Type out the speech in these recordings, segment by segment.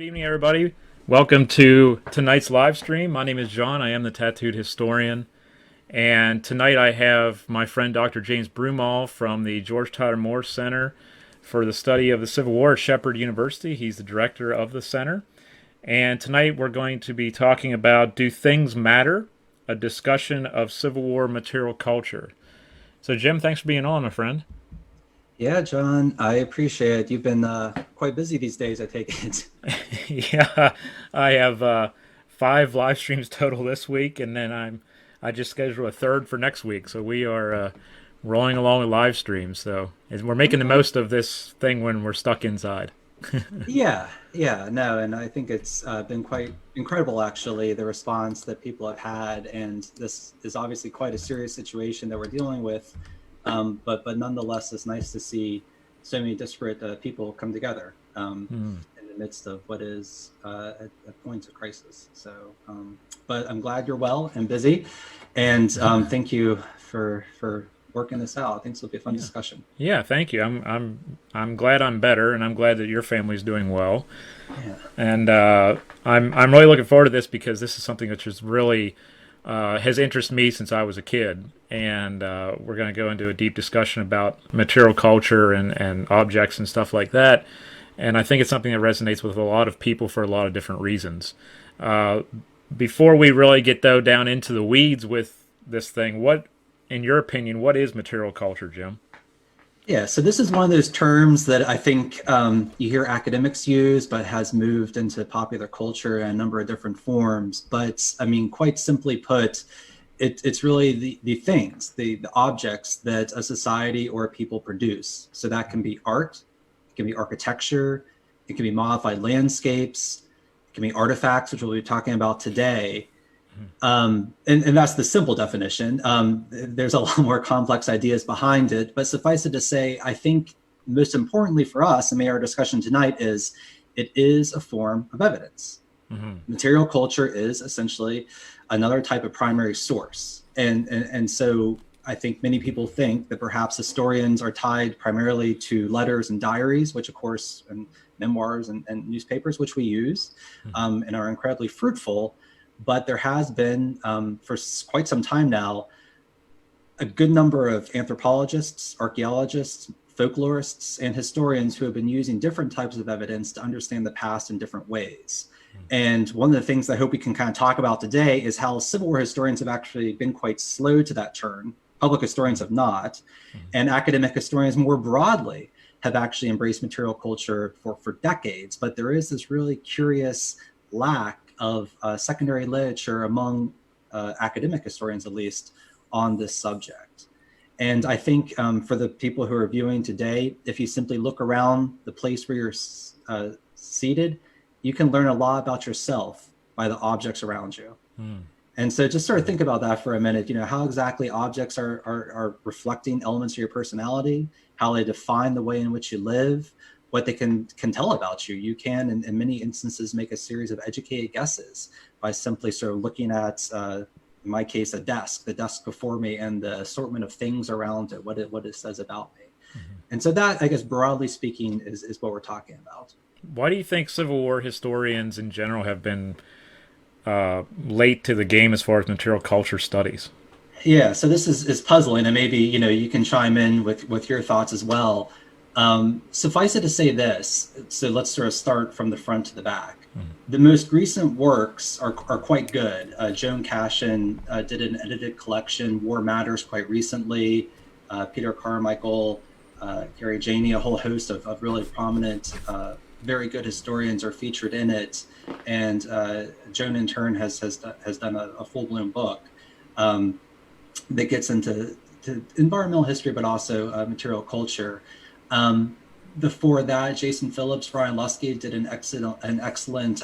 Good evening, everybody. Welcome to tonight's live stream. My name is John. I am the tattooed historian. And tonight I have my friend Dr. James Broomall from the George Tyler Moore Center for the Study of the Civil War at Shepherd University. He's the director of the center. And tonight we're going to be talking about Do Things Matter? A discussion of Civil War material culture. So, Jim, thanks for being on, my friend. Yeah, John, I appreciate it. You've been quite busy these days, I take it. Yeah, I have 5 live streams total this week, and then I just scheduled a third for next week. So we are rolling along with live streams. So we're making the Okay. most of this thing when we're stuck inside. Yeah, no, and I think it's been quite incredible, actually, the response that people have had. And this is obviously quite a serious situation that we're dealing with. But nonetheless, it's nice to see so many disparate people come together in the midst of what is a point of crisis. So, but I'm glad you're well and busy, and thank you for working this out. I think this will be a fun discussion. Yeah, thank you. I'm glad I'm better, and I'm glad that your family's doing well. Yeah. And I'm really looking forward to this because this is something that just really has interested me since I was a kid. And we're going to go into a deep discussion about material culture and objects and stuff like that. And I think it's something that resonates with a lot of people for a lot of different reasons. Before we really get though down into the weeds with this thing, what, in your opinion, what is material culture, Jim? Yeah, so this is one of those terms that I think you hear academics use, but has moved into popular culture in a number of different forms. But I mean, quite simply put, it's really the things, the objects that a society or a people produce. So that can be art, it can be architecture, it can be modified landscapes, it can be artifacts, which we'll be talking about today. And that's the simple definition. There's a lot more complex ideas behind it, but suffice it to say, I think most importantly for us, and maybe our discussion tonight is, it is a form of evidence. Material culture is essentially another type of primary source. And so I think many people think that perhaps historians are tied primarily to letters and diaries, which of course, and memoirs and newspapers, which we use and are incredibly fruitful. But there has been, for quite some time now, a good number of anthropologists, archaeologists, folklorists, and historians who have been using different types of evidence to understand the past in different ways. And one of the things I hope we can kind of talk about today is how Civil War historians have actually been quite slow to that turn. Public historians have not. And academic historians more broadly have actually embraced material culture for decades. But there is this really curious lack of secondary literature among academic historians, at least, on this subject. And I think for the people who are viewing today, if you simply look around the place where you're seated, you can learn a lot about yourself by the objects around you. And so just sort of think about that for a minute, how exactly objects are reflecting elements of your personality, how they define the way in which you live, what they can tell about you. You can, in many instances, make a series of educated guesses by simply sort of looking at, in my case, the desk before me, and the assortment of things around it, what it says about me. And so that, I guess, broadly speaking, is what we're talking about. Why do you think Civil War historians in general have been late to the game as far as material culture studies? Yeah, so this is puzzling, and maybe you can chime in with your thoughts as well. Suffice it to say this, so let's sort of start from the front to the back. The most recent works are quite good. Joan Cashin did an edited collection, War Matters, quite recently. Peter Carmichael, Gary Janey, a whole host of really prominent, very good historians are featured in it. And Joan, in turn, has done a full-blown book that gets into environmental history, but also material culture. Before that, Jason Phillips, Brian Lusky did an excellent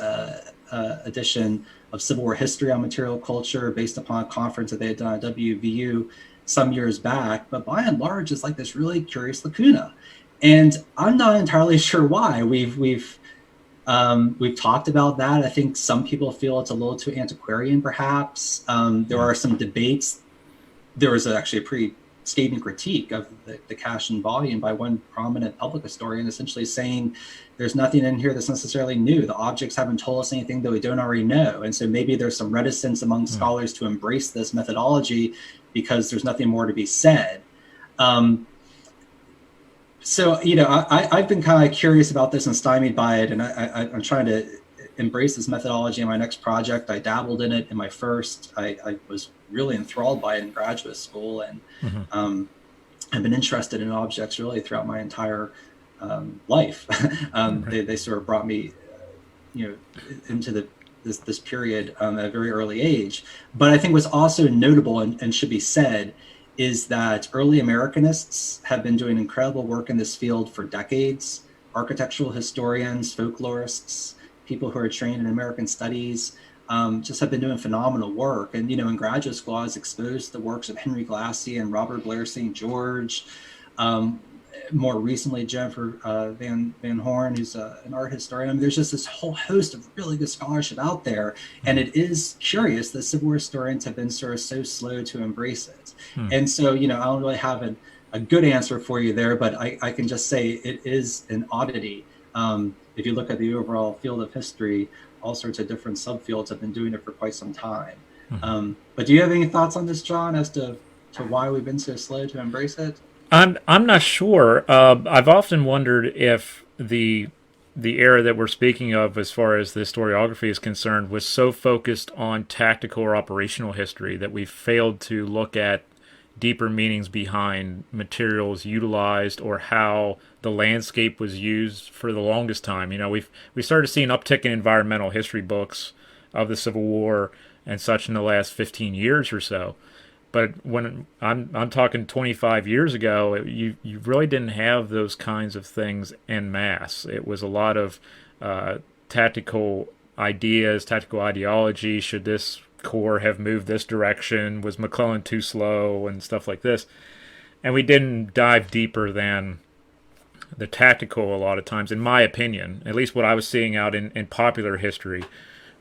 edition of Civil War history on material culture based upon a conference that they had done at WVU some years back. But by and large, it's like this really curious lacuna, and I'm not entirely sure why. We've talked about that. I think some people feel it's a little too antiquarian, perhaps. There are some debates. There was actually a pretty scathing critique of the cache and volume by one prominent public historian, essentially saying there's nothing in here that's necessarily new. The objects haven't told us anything that we don't already know. And so maybe there's some reticence among scholars to embrace this methodology because there's nothing more to be said. So, I've been kind of curious about this and stymied by it. And I'm trying to embrace this methodology in my next project. I dabbled in it in my first. I was really enthralled by it in graduate school. And I've been interested in objects really throughout my entire life. They sort of brought me, into this period at a very early age. But I think what's also notable and should be said is that early Americanists have been doing incredible work in this field for decades. Architectural historians, folklorists, people who are trained in American studies, just have been doing phenomenal work. And, in graduate school, I was exposed to the works of Henry Glassy and Robert Blair St. George. More recently, Jennifer Van Horn, who's an art historian. I mean, there's just this whole host of really good scholarship out there. And it is curious that Civil War historians have been sort of so slow to embrace it. And so, I don't really have a good answer for you there, but I can just say it is an oddity. If you look at the overall field of history, all sorts of different subfields have been doing it for quite some time. But do you have any thoughts on this, John, as to why we've been so slow to embrace it? I'm not sure. I've often wondered if the era that we're speaking of, as far as the historiography is concerned, was so focused on tactical or operational history that we failed to look at deeper meanings behind materials utilized or how the landscape was used for the longest time. We started to see an uptick in environmental history books of the Civil War and such in the last 15 years or so. But when I'm talking 25 years ago, you really didn't have those kinds of things en masse. It was a lot of tactical ideas, tactical ideology. Should this corps have moved this direction? Was McClellan too slow? And stuff like this. And we didn't dive deeper than the tactical a lot of times, in my opinion. At least what I was seeing out in popular history,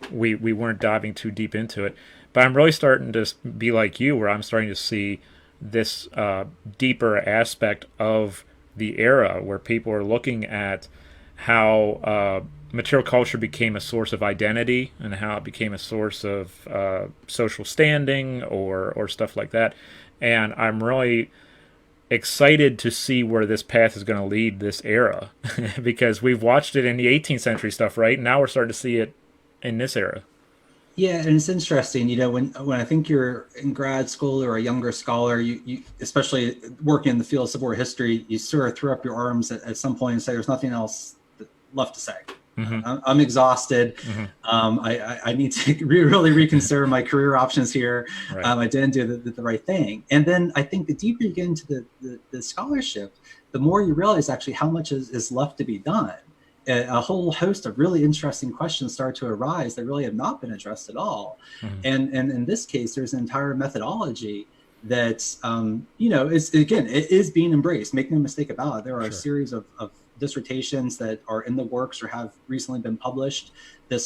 we weren't diving too deep into it. But I'm really starting to be like you, where I'm starting to see this deeper aspect of the era, where people are looking at how material culture became a source of identity and how it became a source of social standing or stuff like that. And I'm really excited to see where this path is going to lead this era because we've watched it in the 18th century stuff, right? Now we're starting to see it in this era. Yeah, and it's interesting, when I think you're in grad school or a younger scholar, you especially working in the field of Civil War history, you sort of throw up your arms at some point and say, there's nothing else left to say. I'm exhausted. I need to really reconsider my career options here. Right. I didn't do the right thing. And then I think the deeper you get into the scholarship, the more you realize actually how much is left to be done. A whole host of really interesting questions start to arise that really have not been addressed at all. And in this case, there's an entire methodology that, it is being embraced. Make no mistake about it. There are a series of dissertations that are in the works or have recently been published that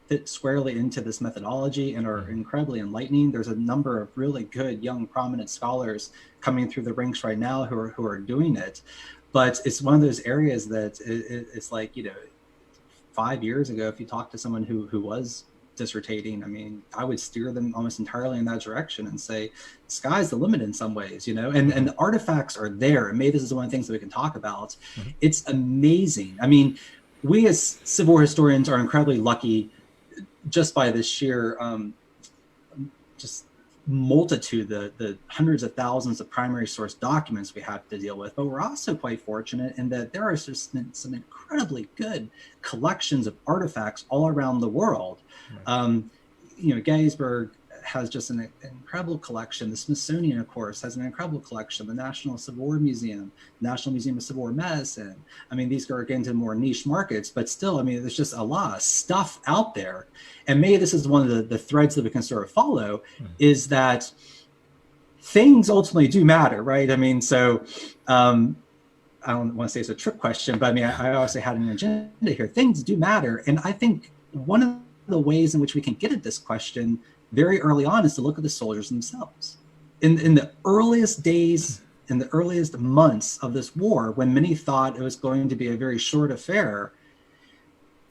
fit squarely into this methodology and are incredibly enlightening. There's a number of really good, young, prominent scholars coming through the ranks right now who are doing it. But it's one of those areas that it's like, 5 years ago, if you talk to someone who was dissertating, I mean, I would steer them almost entirely in that direction and say, sky's the limit in some ways, and the artifacts are there. And maybe this is one of the things that we can talk about. It's amazing. I mean, we as Civil War historians are incredibly lucky just by the sheer just multitude, the hundreds of thousands of primary source documents we have to deal with. But we're also quite fortunate in that there are just some incredibly good collections of artifacts all around the world. Gettysburg has just an incredible collection. The Smithsonian, of course, has an incredible collection. The National Civil War Museum, National Museum of Civil War Medicine. I mean, these are getting into more niche markets, but still, I mean, there's just a lot of stuff out there. And maybe this is one of the threads that we can sort of follow, is that things ultimately do matter, right? I mean, so I don't want to say it's a trick question, but I mean, I obviously had an agenda here. Things do matter. And I think one of the ways in which we can get at this question very early on is to look at the soldiers themselves. in the earliest days, in the earliest months of this war, when many thought it was going to be a very short affair,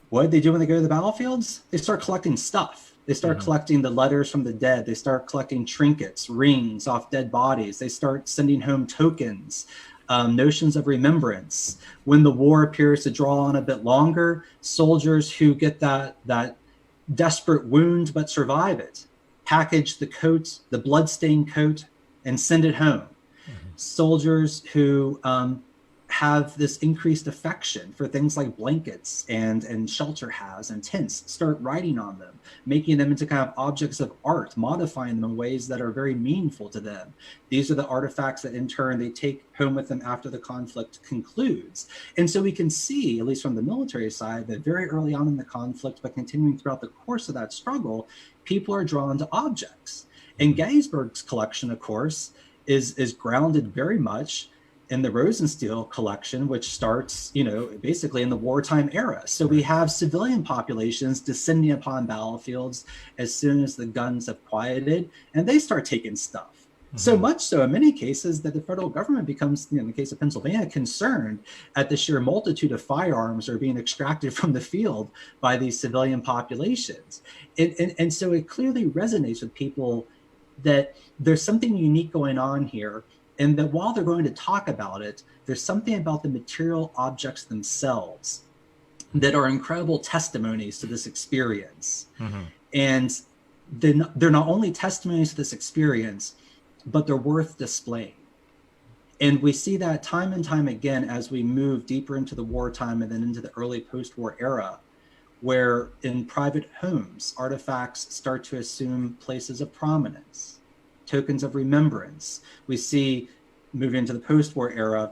what did they do when they go to the battlefields? They start collecting stuff. They start collecting the letters from the dead. They start collecting trinkets, rings off dead bodies. They start sending home tokens, notions of remembrance. When the war appears to draw on a bit longer, soldiers who get that desperate wound but survive it package the coat, the bloodstained coat, and send it home. Soldiers who have this increased affection for things like blankets and shelter halves and tents start writing on them, making them into kind of objects of art, modifying them in ways that are very meaningful to them. These are the artifacts that in turn they take home with them after the conflict concludes. And so we can see, at least from the military side, that very early on in the conflict, but continuing throughout the course of that struggle, people are drawn to objects. And Gettysburg's collection, of course, is grounded very much in the Rosenstiel collection, which starts, basically in the wartime era. So we have civilian populations descending upon battlefields as soon as the guns have quieted, and they start taking stuff. So much so, in many cases, that the federal government becomes, in the case of Pennsylvania, concerned at the sheer multitude of firearms that are being extracted from the field by these civilian populations. And so it clearly resonates with people that there's something unique going on here, and that while they're going to talk about it, there's something about the material objects themselves that are incredible testimonies to this experience. And they're not only testimonies to this experience, but they're worth displaying. And we see that time and time again as we move deeper into the wartime and then into the early post-war era, where in private homes, artifacts start to assume places of prominence, tokens of remembrance. We see, moving into the post-war era,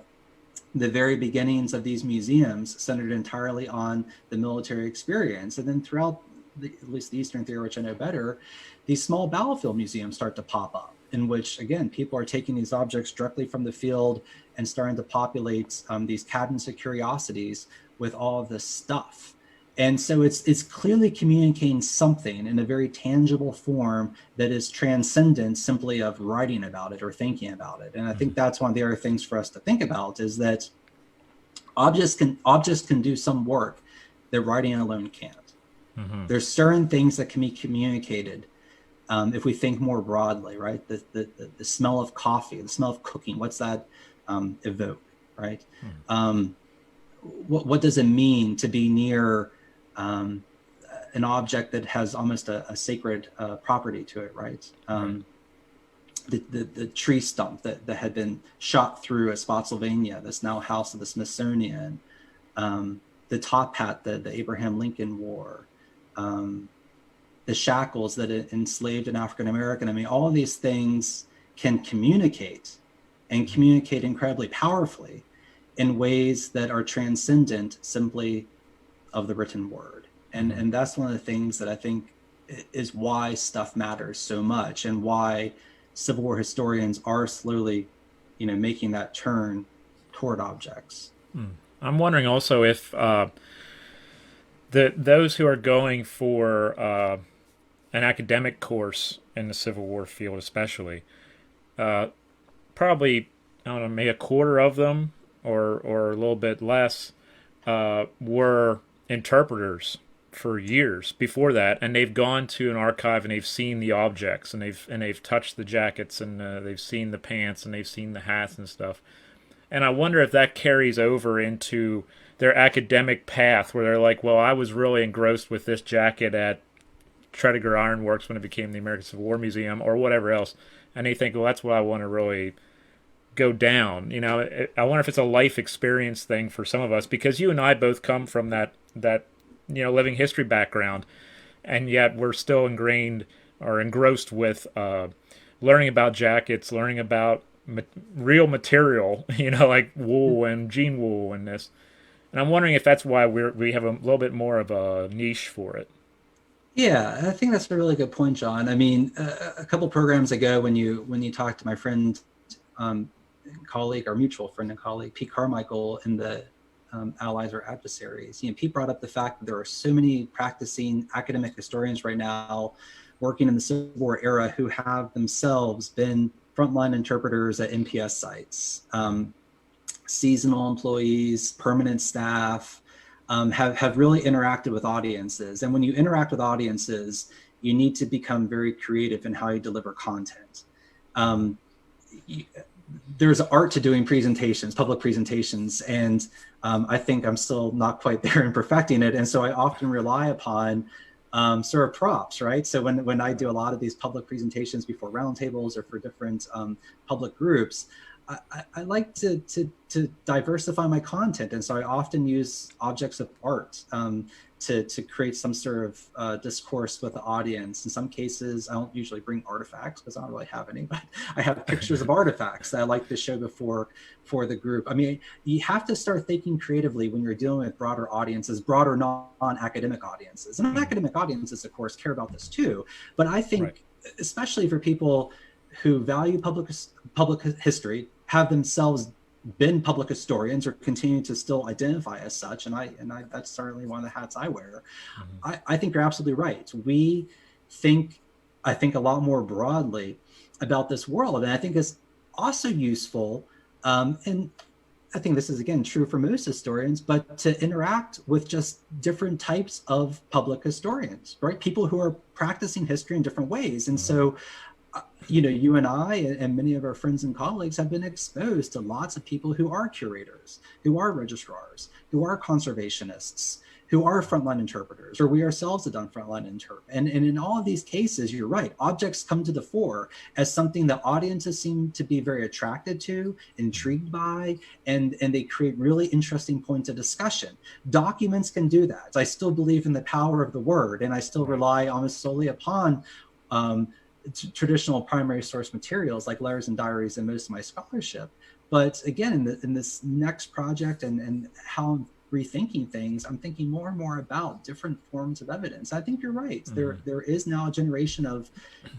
the very beginnings of these museums centered entirely on the military experience. And then throughout, at least the Eastern theater, which I know better, these small battlefield museums start to pop up, in which, again, people are taking these objects directly from the field and starting to populate these cabinets of curiosities with all of this stuff. And so it's clearly communicating something in a very tangible form that is transcendent simply of writing about it or thinking about it. And I think that's one of the other things for us to think about, is that objects can do some work that writing alone can't. There's certain things that can be communicated if we think more broadly, right? The smell of coffee, the smell of cooking, what's that evoke, right? What does it mean to be near an object that has almost a sacred property to it, right? The tree stump that had been shot through at Spotsylvania, that's now house of the Smithsonian, the top hat that Abraham Lincoln wore, the shackles that enslaved an African American. I mean, all of these things can communicate, and communicate incredibly powerfully in ways that are transcendent simply of the written word. And that's one of the things that I think is why stuff matters so much, and why Civil War historians are slowly, making that turn toward objects. I'm wondering also if those who are going for an academic course in the Civil War field, especially, probably, I don't know, maybe a quarter of them or a little bit less were interpreters for years before that, and they've gone to an archive and they've seen the objects, and they've touched the jackets, and they've seen the pants, and they've seen the hats and stuff. And I wonder if that carries over into their academic path, where they're like, well, I was really engrossed with this jacket at Tredegar Iron Works when it became the American Civil War Museum, or whatever else, and they think, well, that's what I want to really go down. I wonder if it's a life experience thing for some of us, because you and I both come from that living history background, and yet we're still ingrained or engrossed with learning about jackets, learning about real material, like wool and jean wool and this. And I'm wondering if that's why we have a little bit more of a niche for it. Yeah, I think that's a really good point, John. I mean, a couple programs ago, when you talked to my friend, colleague, our mutual friend and colleague, Pete Carmichael, in the Allies or Adversaries, Pete brought up the fact that there are so many practicing academic historians right now working in the Civil War era who have themselves been frontline interpreters at NPS sites, seasonal employees, permanent staff, have really interacted with audiences. And when you interact with audiences, you need to become very creative in how you deliver content. There's art to doing presentations, public presentations, and I think I'm still not quite there in perfecting it. And so I often rely upon sort of props, right? So when I do a lot of these public presentations before roundtables or for different public groups, I like to diversify my content, and so I often use objects of art to create some sort of discourse with the audience. In some cases, I don't usually bring artifacts because I don't really have any, but I have pictures of artifacts that I like to show before for the group. I mean, you have to start thinking creatively when you're dealing with broader audiences, broader non-academic audiences. And academic audiences, of course, care about this too. But I think, especially for people who value public history, have themselves been public historians or continue to still identify as such, and I that's certainly one of the hats I wear. I think you're absolutely right. We think, I think, a lot more broadly about this world, and I think it's also useful, and I think this is again true for most historians, but to interact with just different types of public historians, right? People who are practicing history in different ways. And so you know, you and I and many of our friends and colleagues have been exposed to lots of people who are curators, who are registrars, who are conservationists, who are frontline interpreters, or we ourselves have done frontline and in all of these cases, you're right, objects come to the fore as something that audiences seem to be very attracted to, intrigued by, and they create really interesting points of discussion. Documents can do that. I still believe in the power of the word, and I still rely almost solely upon traditional primary source materials like letters and diaries in most of my scholarship. But again, in this next project and how I'm rethinking things, I'm thinking more and more about different forms of evidence. I think you're right. There is now a generation of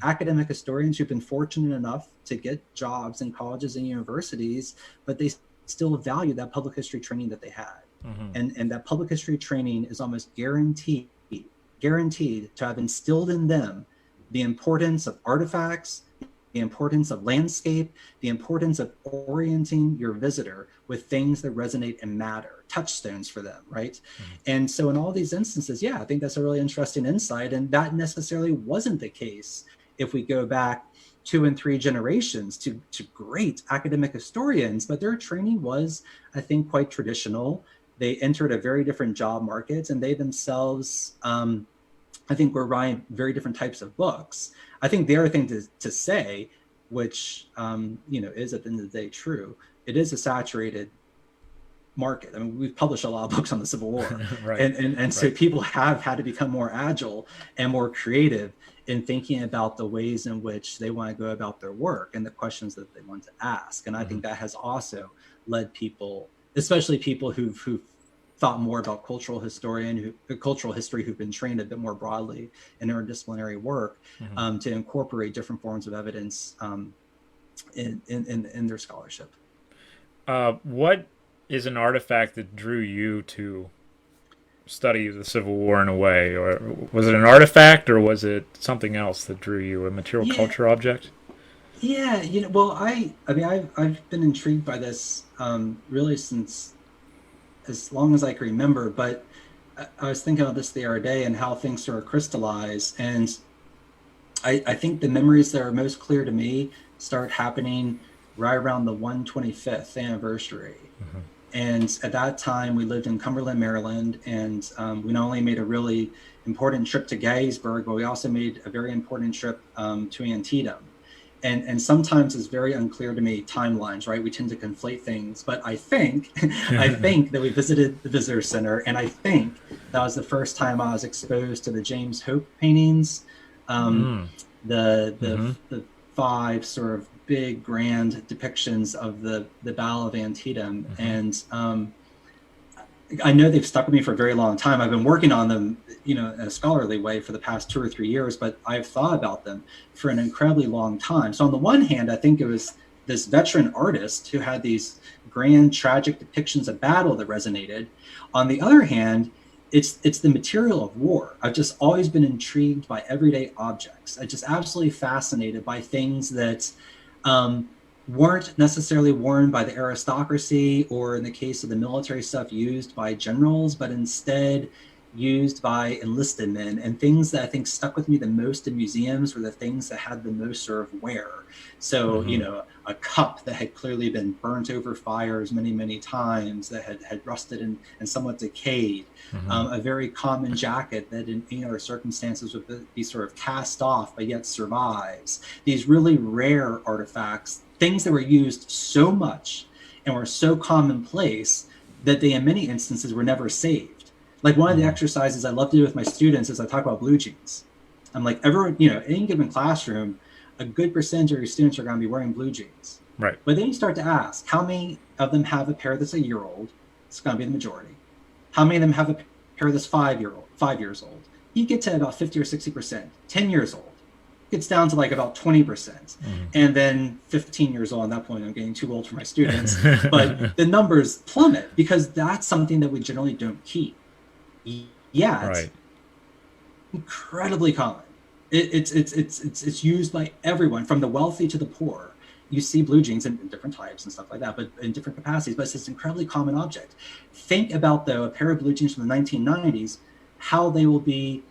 academic historians who've been fortunate enough to get jobs in colleges and universities, but they still value that public history training that they had. And that public history training is almost guaranteed to have instilled in them the importance of artifacts, the importance of landscape, the importance of orienting your visitor with things that resonate and matter, touchstones for them, right? And so in all these instances, yeah, I think that's a really interesting insight. And that necessarily wasn't the case if we go back 2 and 3 generations to great academic historians, but their training was, I think, quite traditional. They entered a very different job market, and they themselves, I think, we're writing very different types of books. I think the other thing to say, which you know, is at the end of the day true, it is a saturated market. I mean, we've published a lot of books on the Civil War, and so people have had to become more agile and more creative in thinking about the ways in which they want to go about their work and the questions that they want to ask. And I think that has also led people, especially people who've thought more about cultural history who've been trained a bit more broadly in interdisciplinary work, to incorporate different forms of evidence in their scholarship. What is an artifact that drew you to study the Civil War in a way? Or was it an artifact, or was it something else that drew you, a material culture object? Yeah, you know, well, I mean, I've been intrigued by this really since as long as I can remember, but I was thinking about this the other day and how things sort of crystallize. And I think the memories that are most clear to me start happening right around the 125th anniversary. And at that time, we lived in Cumberland, Maryland, and we not only made a really important trip to Gettysburg, but we also made a very important trip to Antietam. And sometimes it's very unclear to me timelines, right? We tend to conflate things, but I think that we visited the visitor center, and I think that was the first time I was exposed to the James Hope paintings, the 5 sort of big grand depictions of the Battle of Antietam, and I know they've stuck with me for a very long time. I've been working on them, you know, in a scholarly way for the past 2 or 3 years, but I've thought about them for an incredibly long time. So on the one hand, I think it was this veteran artist who had these grand, tragic depictions of battle that resonated. On the other hand, it's the material of war. I've just always been intrigued by everyday objects. I'm just absolutely fascinated by things that weren't necessarily worn by the aristocracy, or in the case of the military stuff, used by generals, but instead used by enlisted men. And things that I think stuck with me the most in museums were the things that had the most sort of wear. So, a cup that had clearly been burnt over fires many, many times, that had rusted and somewhat decayed. A very common jacket that in any other circumstances would be sort of cast off, but yet survives. These really rare artifacts, things that were used so much and were so commonplace that they, in many instances, were never saved. Like one of the exercises I love to do with my students is I talk about blue jeans. I'm like, everyone, in any given classroom, a good percentage of your students are going to be wearing blue jeans. Right. But then you start to ask, how many of them have a pair that's a year old? It's going to be the majority. How many of them have a pair that's 5 years old? You get to about 50 or 60%. 10 years old gets down to like about 20%. And then 15 years old, at that point, I'm getting too old for my students. But the numbers plummet because that's something that we generally don't keep. Yet, Right. incredibly common. It's used by everyone, from the wealthy to the poor. You see blue jeans in different types and stuff like that, but in different capacities. But it's this incredibly common object. Think about, though, a pair of blue jeans from the 1990s, how they will be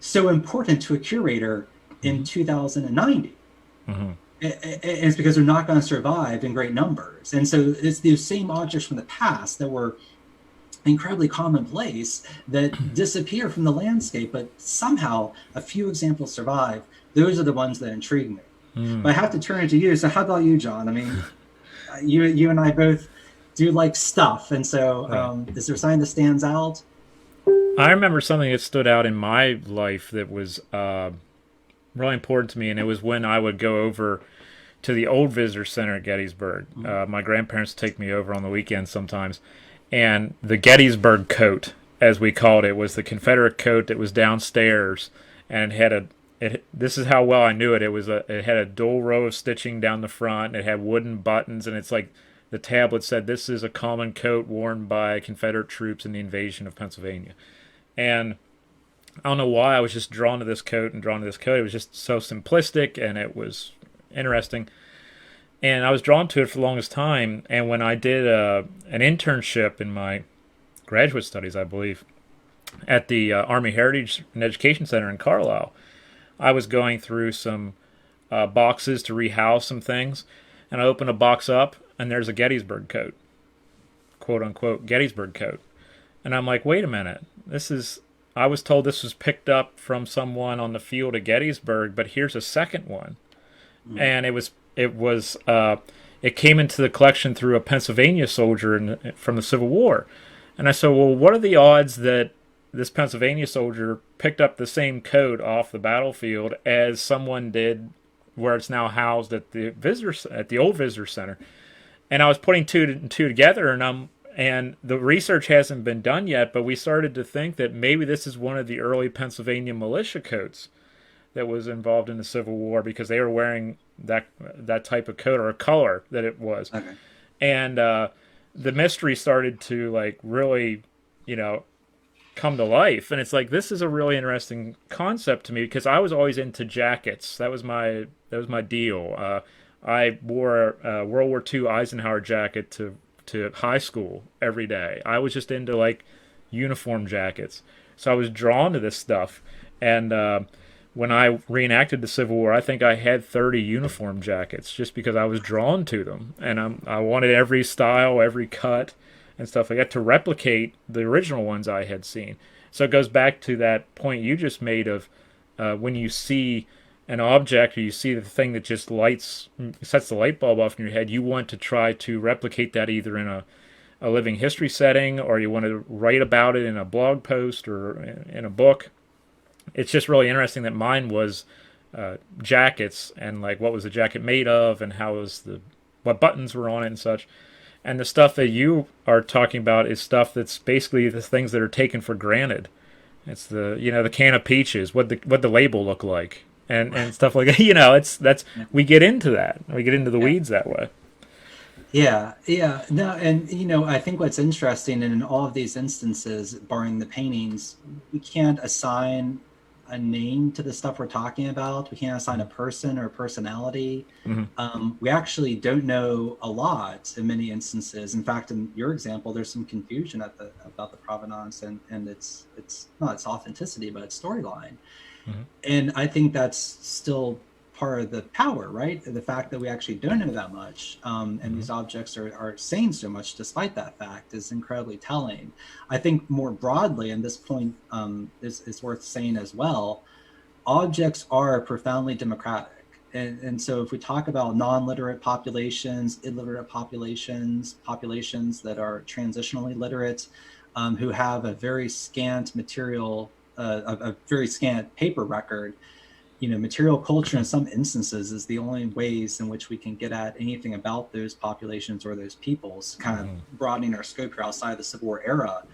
so important to a curator in 2090. It's because they're not going to survive in great numbers. And so it's these same objects from the past that were incredibly commonplace that disappear from the landscape, but somehow a few examples survive. Those are the ones that intrigue me. But I have to turn it to you. So how about you, John? I mean, you and I both do like stuff. And so is there something that stands out? I remember something that stood out in my life that was really important to me, and it was when I would go over to the old visitor center at Gettysburg. My grandparents take me over on the weekends sometimes, and the Gettysburg Coat, as we called it, was the Confederate coat that was downstairs, and it had this is how well I knew it. It had a dual row of stitching down the front. It had wooden buttons, and it's like the tablet said, "This is a common coat worn by Confederate troops in the invasion of Pennsylvania." And I don't know why I was just drawn to this coat and drawn to this coat. It was just so simplistic, and it was interesting. And I was drawn to it for the longest time. And when I did an internship in my graduate studies, I believe, at the Army Heritage and Education Center in Carlisle, I was going through some boxes to rehouse some things. And I opened a box up, and there's a Gettysburg coat, quote unquote, Gettysburg coat. And I'm like, wait a minute, I was told this was picked up from someone on the field at Gettysburg, but here's a second one. And it came into the collection through a Pennsylvania soldier from the Civil War. And I said, well, what are the odds that this Pennsylvania soldier picked up the same coat off the battlefield as someone did where it's now housed at the old visitor center? And I was putting two and two together, and the research hasn't been done yet, but we started to think that maybe this is one of the early Pennsylvania militia coats that was involved in the Civil War, because they were wearing that type of coat, or a color that it was. Okay. And the mystery started to like really, come to life. And it's like, this is a really interesting concept to me, because I was always into jackets. That was my deal. I wore a World War II Eisenhower jacket to high school every day. I was just into like uniform jackets. So I was drawn to this stuff. And when I reenacted the Civil War, I think I had 30 uniform jackets just because I was drawn to them. And I wanted every style, every cut, and stuff like that to replicate the original ones I had seen. So it goes back to that point you just made of when you see an object, or you see the thing that just sets the light bulb off in your head, you want to try to replicate that either in a living history setting, or you want to write about it in a blog post or in a book. It's just really interesting that mine was jackets, and like what was the jacket made of, and what buttons were on it and such. And the stuff that you are talking about is stuff that's basically the things that are taken for granted. It's the can of peaches, what the label look like, and stuff like that. We get into that. We get into the weeds that way. Yeah. No, and I think what's interesting in all of these instances, barring the paintings, we can't assign a name to the stuff we're talking about. We can't assign a person or a personality. We actually don't know a lot in many instances. In fact, in your example, there's some confusion about the provenance and its not its authenticity, but its storyline. And I think that's still part of the power, right? The fact that we actually don't know that much, and these objects are saying so much despite that fact is incredibly telling. I think more broadly, and this point is worth saying as well, objects are profoundly democratic. And so if we talk about non-literate populations, illiterate populations, populations that are transitionally literate, who have a very scant material, a very scant paper record, material culture in some instances is the only ways in which we can get at anything about those populations or those peoples, kind of broadening our scope here outside of the Civil War era.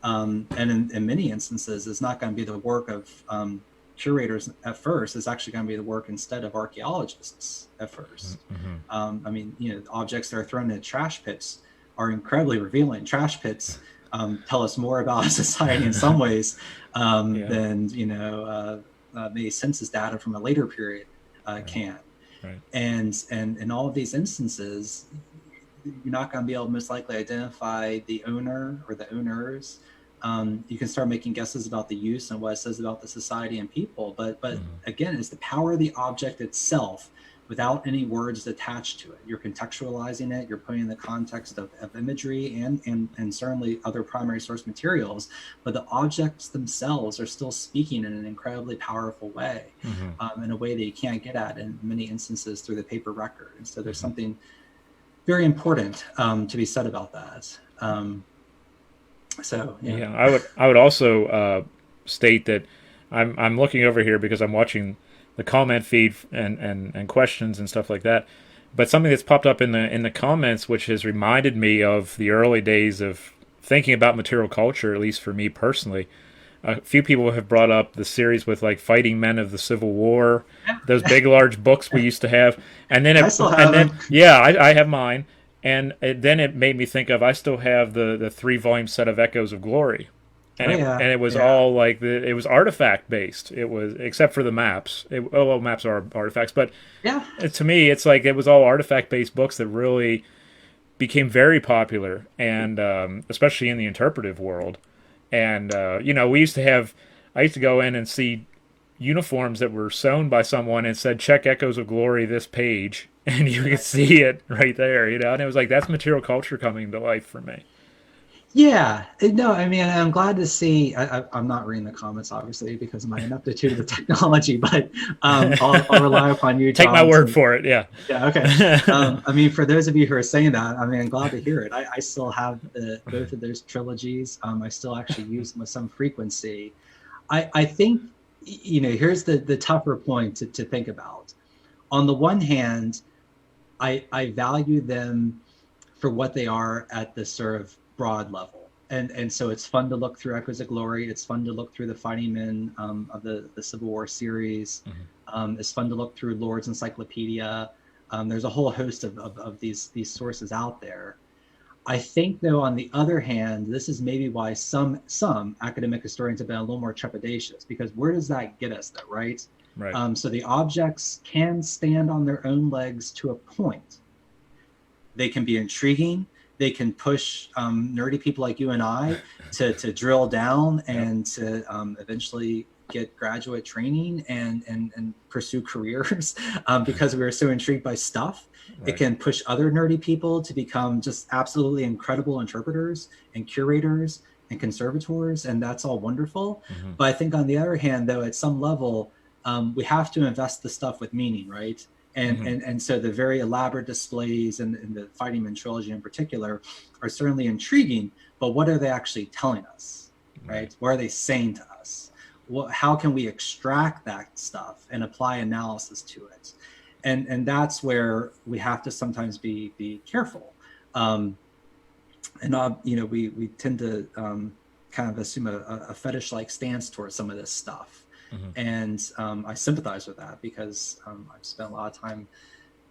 And in many instances, it's not going to be the work of curators at first. It's actually going to be the work instead of archaeologists at first. I mean, objects that are thrown in trash pits are incredibly revealing. Trash pits tell us more about society in some ways than, maybe census data from a later period can. Right. And in all of these instances, you're not going to be able to most likely identify the owner or the owners. You can start making guesses about the use and what it says about the society and people. But again, it's the power of the object itself without any words attached to it. You're contextualizing it, you're putting in the context of imagery and certainly other primary source materials, but the objects themselves are still speaking in an incredibly powerful way, in a way that you can't get at in many instances through the paper record. And so there's something very important to be said about that. I would also state that I'm looking over here because I'm watching the comment feed and questions and stuff like that. But something that's popped up in the comments, which has reminded me of the early days of thinking about material culture, at least for me personally. A few people have brought up the series with like Fighting Men of the Civil War, those big large books we used to have, and then I still have them. I have mine, and then it made me think of I still have the 3-volume set of Echoes of Glory. And it was all like it was artifact based. It was except for the maps. Maps are artifacts, but to me, it's like it was all artifact based books that really became very popular, and especially in the interpretive world. And we used to have. I used to go in and see uniforms that were sewn by someone and said "Check Echoes of Glory this page," and you could see it right there. And it was like that's material culture coming to life for me. Yeah, no, I mean, I'm glad to see. I'm not reading the comments, obviously, because of my ineptitude of the technology, but I'll rely upon you. Take John, my word for it. Yeah. Yeah. Okay. I mean, for those of you who are saying that, I mean, I'm glad to hear it. I still have both of those trilogies. I still actually use them with some frequency. I think, here's the tougher point to think about. On the one hand, I value them for what they are at the sort of broad level, and so it's fun to look through Echoes of Glory. It's fun to look through the Fighting Men of the Civil War series. It's fun to look through Lord's Encyclopedia. There's a whole host of these sources out there. I think, though, on the other hand, this is maybe why some academic historians have been a little more trepidatious, because where does that get us, though, right? Right. So the objects can stand on their own legs to a point. They can be intriguing. They can push nerdy people like you and I to drill down and to eventually get graduate training and pursue careers because we were so intrigued by stuff. Right. It can push other nerdy people to become just absolutely incredible interpreters and curators and conservators, and that's all wonderful. But I think on the other hand, though, at some level, we have to invest the stuff with meaning, right? And so the very elaborate displays and the Fighting Men trilogy in particular are certainly intriguing, but what are they actually telling us, right? What are they saying to us? How can we extract that stuff and apply analysis to it? And that's where we have to sometimes be careful. We tend to kind of assume a fetish-like stance towards some of this stuff. And I sympathize with that because I've spent a lot of time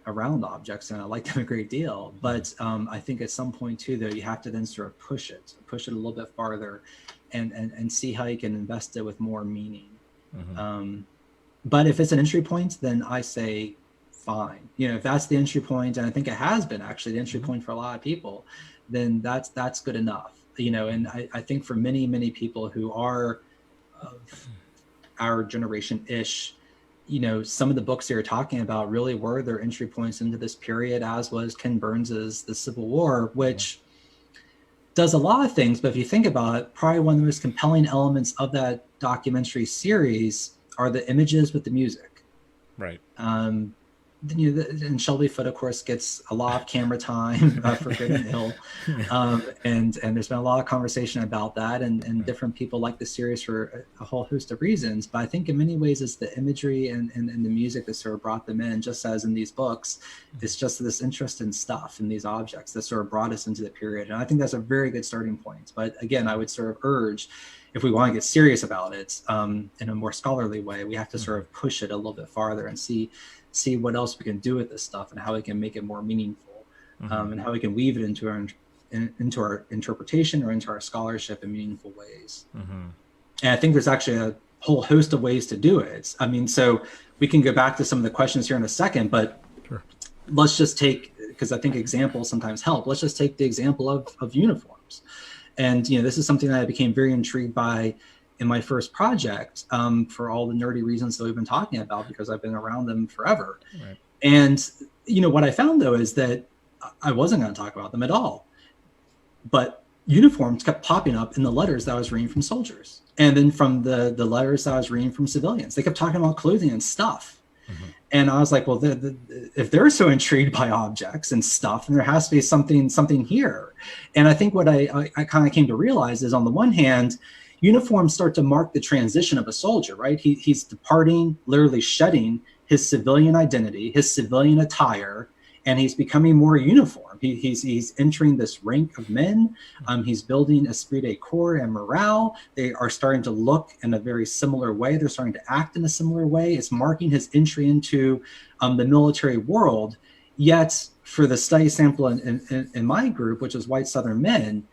around objects and I like them a great deal. But I think at some point too, though, you have to then sort of push it a little bit farther and see how you can invest it with more meaning. But if it's an entry point, then I say fine. If that's the entry point, and I think it has been actually the entry point for a lot of people, then that's good enough. And I think for many, many people who are of our generation-ish, some of the books you're talking about really were their entry points into this period, as was Ken Burns's The Civil War, which does a lot of things. But if you think about it, probably one of the most compelling elements of that documentary series are the images with the music. Right. And Shelby Foote, of course, gets a lot of camera time for good and ill. And there's been a lot of conversation about that, and different people like the series for a whole host of reasons. But I think in many ways it's the imagery and the music that sort of brought them in, just as in these books. It's just this interest in stuff and these objects that sort of brought us into the period. And I think that's a very good starting point. But again, I would sort of urge, if we want to get serious about it in a more scholarly way, we have to sort of push it a little bit farther and see what else we can do with this stuff, and how we can make it more meaningful, and how we can weave it into our interpretation or into our scholarship in meaningful ways. And I think there's actually a whole host of ways to do it. I mean, so we can go back to some of the questions here in a second, but let's just take, because I think examples sometimes help, let's just take the example of uniforms. And this is something that I became very intrigued by in my first project, for all the nerdy reasons that we've been talking about, because I've been around them forever. Right. And what I found, though, is that I wasn't going to talk about them at all. But uniforms kept popping up in the letters that I was reading from soldiers, and then from the letters that I was reading from civilians. They kept talking about clothing and stuff. And I was like, well, if they're so intrigued by objects and stuff, then there has to be something here. And I think what I kind of came to realize is, on the one hand, uniforms start to mark the transition of a soldier, right? He's departing, literally shedding his civilian identity, his civilian attire, and he's becoming more uniform. He's entering this rank of men. He's building esprit de corps and morale. They are starting to look in a very similar way. They're starting to act in a similar way. It's marking his entry into the military world. Yet, for the study sample in my group, which is white Southern men,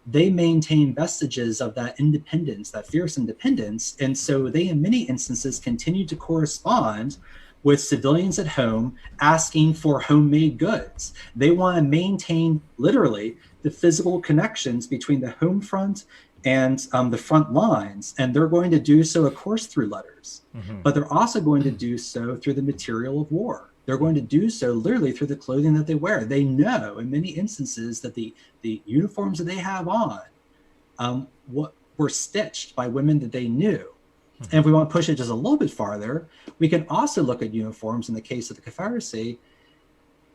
they maintain vestiges of that independence, that fierce independence. And so they, in many instances, continue to correspond with civilians at home asking for homemade goods. They want to maintain, literally, the physical connections between the home front and the front lines. And they're going to do so, of course, through letters, but they're also going to do so through the material of war. They're going to do so literally through the clothing that they wear. They know in many instances that the uniforms that they have on were stitched by women that they knew. And if we want to push it just a little bit farther, we can also look at uniforms in the case of the Confederacy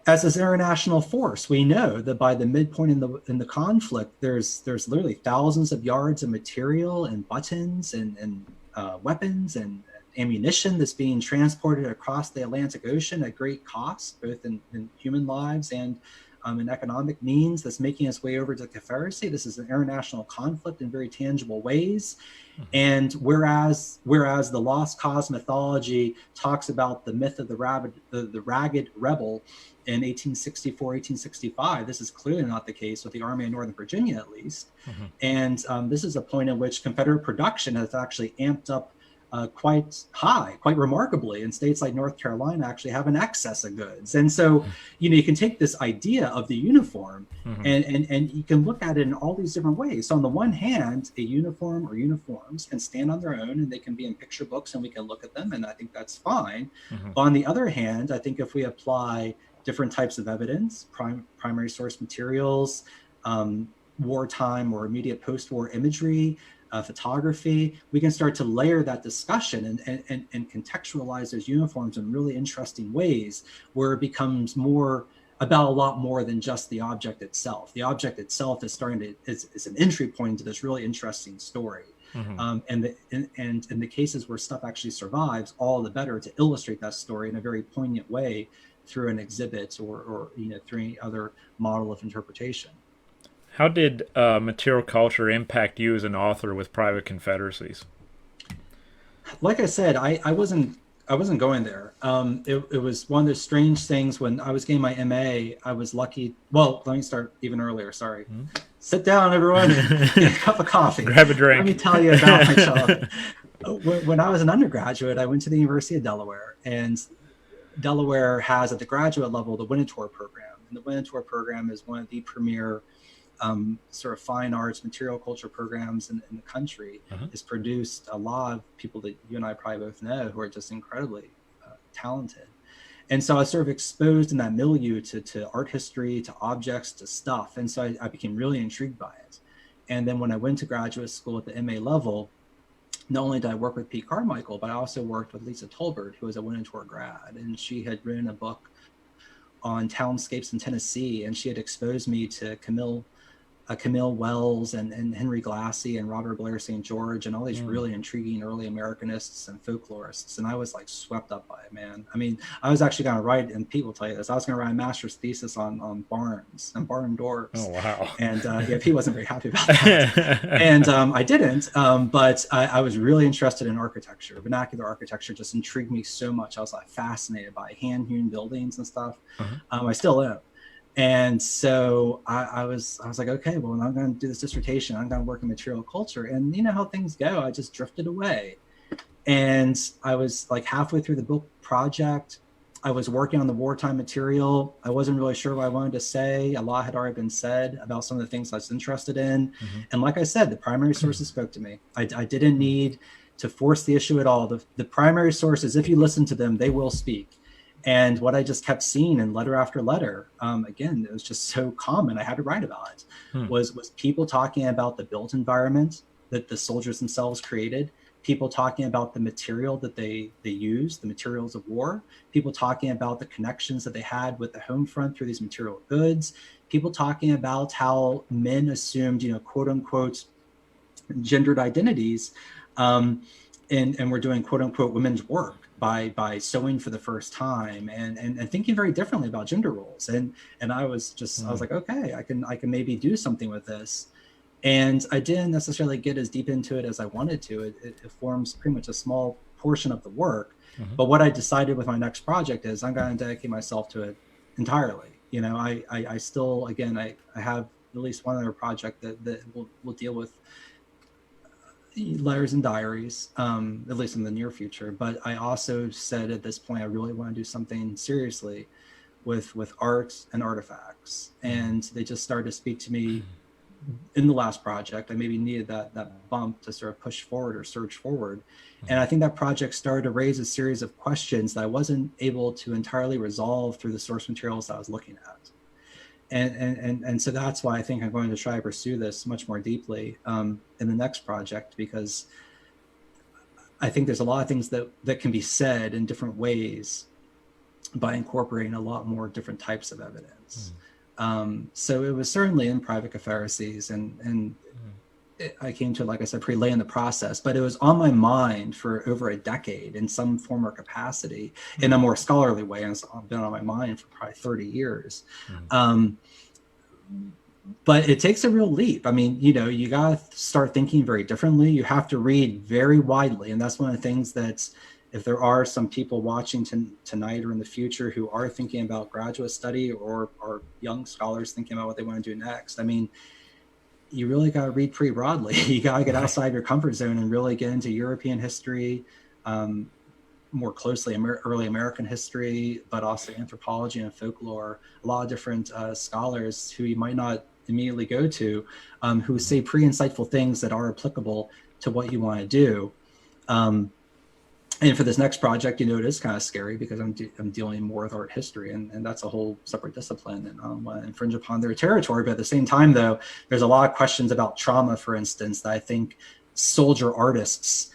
as this international force. We know that by the midpoint in the conflict, there's literally thousands of yards of material and buttons and weapons and ammunition that's being transported across the Atlantic Ocean at great cost, both in human lives and in economic means, that's making its way over to the Confederacy. This is an international conflict in very tangible ways. And whereas the Lost Cause mythology talks about the myth of the ragged rebel in 1864, 1865, this is clearly not the case with the Army of Northern Virginia, at least. And this is a point in which Confederate production has actually amped up quite high, quite remarkably, and states like North Carolina actually have an excess of goods. And so, you can take this idea of the uniform and you can look at it in all these different ways. So on the one hand, a uniform or uniforms can stand on their own, and they can be in picture books and we can look at them, and I think that's fine. But on the other hand, I think if we apply different types of evidence, primary source materials, wartime or immediate post-war imagery, photography, we can start to layer that discussion and contextualize those uniforms in really interesting ways, where it becomes more about a lot more than just the object itself. The object itself is is an entry point into this really interesting story. And in the cases where stuff actually survives, all the better to illustrate that story in a very poignant way through an exhibit or through any other model of interpretation. How did material culture impact you as an author with private confederacies? Like I said, I wasn't going there. It was one of those strange things. When I was getting my MA, I was lucky. Well, let me start even earlier. Sorry. Sit down, everyone. Get a cup of coffee. Grab a drink. Let me tell you about myself. When I was an undergraduate, I went to the University of Delaware, and Delaware has at the graduate level the Winterthur program. And the Winterthur program is one of the premier sort of fine arts, material culture programs in the country. Uh-huh. It's produced a lot of people that you and I probably both know who are just incredibly talented. And so I was sort of exposed in that milieu to art history, to objects, to stuff. And so I became really intrigued by it. And then when I went to graduate school at the MA level, not only did I work with Pete Carmichael, but I also worked with Lisa Tolbert, who was a Winterthur grad. And she had written a book on townscapes in Tennessee. And she had exposed me to Camille Wells and Henry Glassy and Robert Blair St. George and all these really intriguing early Americanists and folklorists. And I was like swept up by it, man. I mean, I was actually going to write, and Pete will tell you this, I was going to write a master's thesis on barns and barn doors. Oh, wow. And yeah, Pete wasn't very happy about that. And I didn't, but I was really interested in architecture. Vernacular architecture just intrigued me so much. I was like fascinated by hand-hewn buildings and stuff. I still am. And so I was like, okay, well, I'm going to do this dissertation. I'm going to work in material culture. And you know how things go. I just drifted away. And I was like halfway through the book project. I was working on the wartime material. I wasn't really sure what I wanted to say. A lot had already been said about some of the things I was interested in. And like I said, the primary sources spoke to me. I didn't need to force the issue at all. The primary sources, if you listen to them, they will speak. And what I just kept seeing in letter after letter, again, it was just so common, I had to write about it, was people talking about the built environment that the soldiers themselves created, people talking about the material that they used, the materials of war, people talking about the connections that they had with the home front through these material goods, people talking about how men assumed, you know, quote unquote, gendered identities, and were doing quote unquote women's work by sewing for the first time and thinking very differently about gender roles. And I was like, okay, I can maybe do something with this. And I didn't necessarily get as deep into it as I wanted to. It forms pretty much a small portion of the work. But what I decided with my next project is I'm going to dedicate myself to it entirely. You know, I still, again, I have at least one other project that will deal with letters and diaries, at least in the near future. But I also said at this point, I really want to do something seriously with art and artifacts. And they just started to speak to me in the last project. I maybe needed that bump to sort of push forward or surge forward. And I think that project started to raise a series of questions that I wasn't able to entirely resolve through the source materials that I was looking at. And so that's why I think I'm going to try to pursue this much more deeply in the next project, because I think there's a lot of things that can be said in different ways by incorporating a lot more different types of evidence. So it was certainly in private Confederacies, and I came to, like I said, pretty late in the process, but it was on my mind for over a decade in some form or capacity, in a more scholarly way, and it's been on my mind for probably 30 years. But it takes a real leap. I mean, you know, you got to start thinking very differently. You have to read very widely. And that's one of the things that, if there are some people watching tonight or in the future who are thinking about graduate study or young scholars thinking about what they want to do next, I mean, you really got to read pretty broadly. You got to get outside your comfort zone and really get into European history, more closely early American history, but also anthropology and folklore. A lot of different scholars who you might not immediately go to, who say pretty insightful things that are applicable to what you want to do. And for this next project, you know, it is kind of scary because I'm dealing more with art history, and that's a whole separate discipline, and I don't want to infringe upon their territory. But at the same time, though, there's a lot of questions about trauma, for instance, that I think soldier artists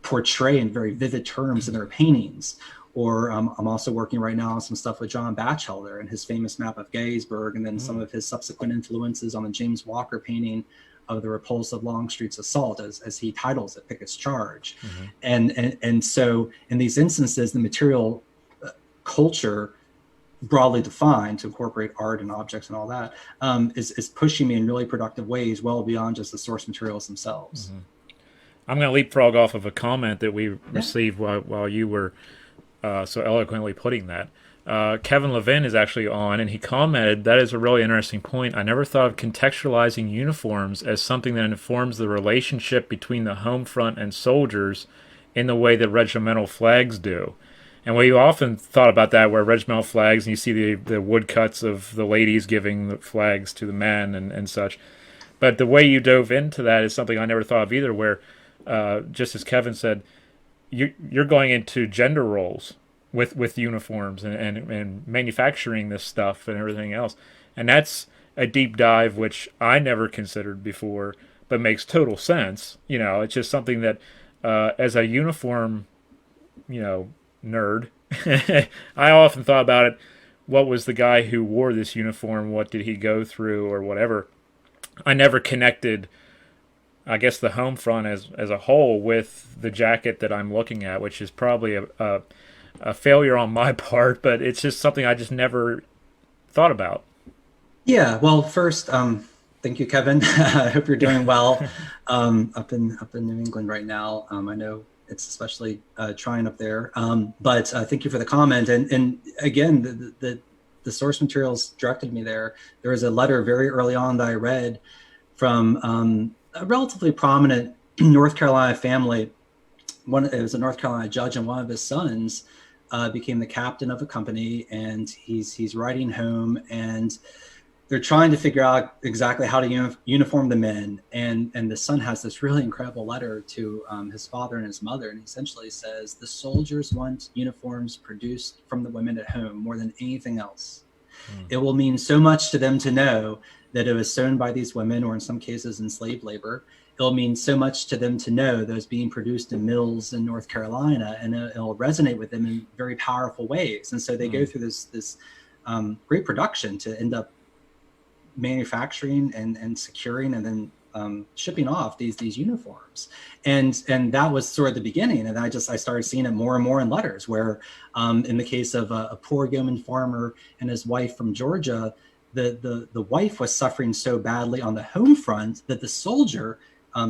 portray in very vivid terms in their paintings. Or I'm also working right now on some stuff with John Batchelder and his famous map of Gettysburg, and then some of his subsequent influences on the James Walker painting of the repulsive Longstreet's assault, as he titles it, Pickett's Charge. And so in these instances, the material culture, broadly defined to incorporate art and objects and all that, is pushing me in really productive ways, well beyond just the source materials themselves. I'm going to leapfrog off of a comment that we received while you were so eloquently putting that. Kevin Levin is actually on, and he commented that is a really interesting point. I never thought of contextualizing uniforms as something that informs the relationship between the home front and soldiers in the way that regimental flags do. And we often thought about that, where regimental flags, and you see the woodcuts of the ladies giving the flags to the men and such. But the way you dove into that is something I never thought of either, where, just as Kevin said, you're going into gender roles with uniforms and manufacturing this stuff and everything else. And that's a deep dive which I never considered before, but makes total sense. It's just something that, as a uniform, nerd, I often thought about it. What was the guy who wore this uniform? What did he go through, or whatever? I never connected, I guess, the home front as a whole with the jacket that I'm looking at, which is probably a failure on my part, but it's just something I just never thought about. Yeah, well, first, thank you, Kevin. I hope you're doing well up in New England right now. I know it's especially trying up there, but thank you for the comment. And again, the source materials directed me there. There was a letter very early on that I read from a relatively prominent North Carolina family. It was a North Carolina judge, and one of his sons became the captain of a company, and he's writing home, and they're trying to figure out exactly how to uniform the men. And the son has this really incredible letter to his father and his mother, and he essentially says, the soldiers want uniforms produced from the women at home more than anything else. It will mean so much to them to know that it was sewn by these women, or in some cases in slave labor. It'll mean so much to them to know those being produced in mills in North Carolina, and it'll resonate with them in very powerful ways. And so they go through this great production to end up manufacturing and securing and then shipping off these uniforms. And that was sort of the beginning. And I started seeing it more and more in letters where in the case of a poor yeoman farmer and his wife from Georgia, the wife was suffering so badly on the home front that the soldier,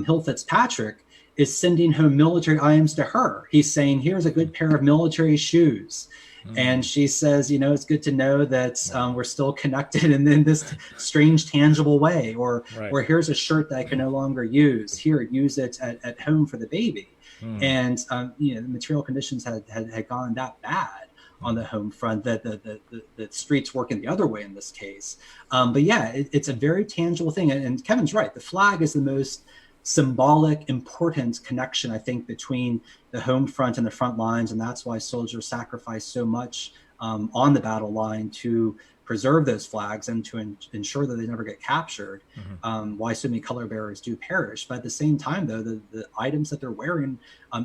Hill Fitzpatrick, is sending home military items to her. He's saying, here's a good pair of military shoes. And she says, it's good to know that we're still connected in this strange, tangible way. Or here's a shirt that I can no longer use. Here, use it at home for the baby. And the material conditions had gone that bad on the home front that the streets working the other way in this case. But yeah, it's a very tangible thing. And Kevin's right. The flag is the most symbolic, important connection, I think, between the home front and the front lines. And that's why soldiers sacrifice so much on the battle line to preserve those flags and to ensure that they never get captured. Why so many color bearers do perish. But at the same time, though, the items that they're wearing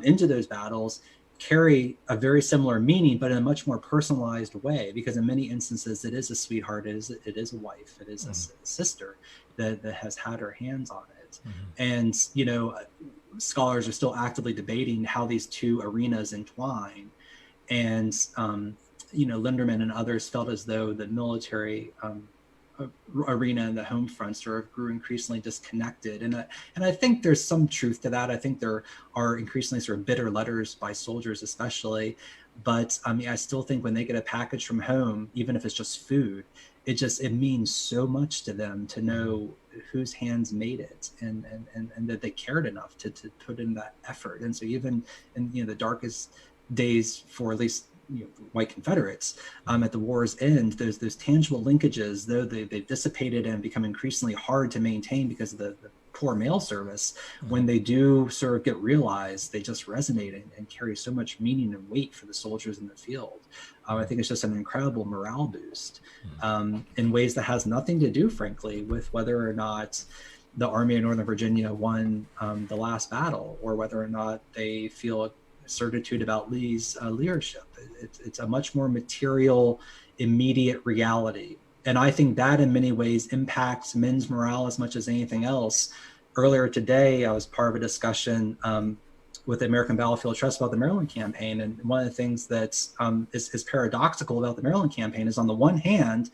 into those battles carry a very similar meaning, but in a much more personalized way, because in many instances, it is a sweetheart, it is a wife, it is a sister that has had her hands on it. And, scholars are still actively debating how these two arenas entwine. And, Linderman and others felt as though the military arena and the home front sort of grew increasingly disconnected. And I think there's some truth to that. I think there are increasingly sort of bitter letters by soldiers, especially. But I still think when they get a package from home, even if it's just food, it means so much to them to know whose hands made it and that they cared enough to put in that effort. And so even in the darkest days for at least white Confederates at the war's end, those tangible linkages, though they've dissipated and become increasingly hard to maintain because of the poor mail service, when they do sort of get realized, they just resonate and carry so much meaning and weight for the soldiers in the field. I think it's just an incredible morale boost in ways that has nothing to do, frankly, with whether or not the Army of Northern Virginia won the last battle or whether or not they feel certitude about Lee's leadership. It's a much more material, immediate reality. And I think that in many ways impacts men's morale as much as anything else. Earlier today, I was part of a discussion with the American Battlefield Trust about the Maryland campaign. And one of the things that is paradoxical about the Maryland campaign is, on the one hand,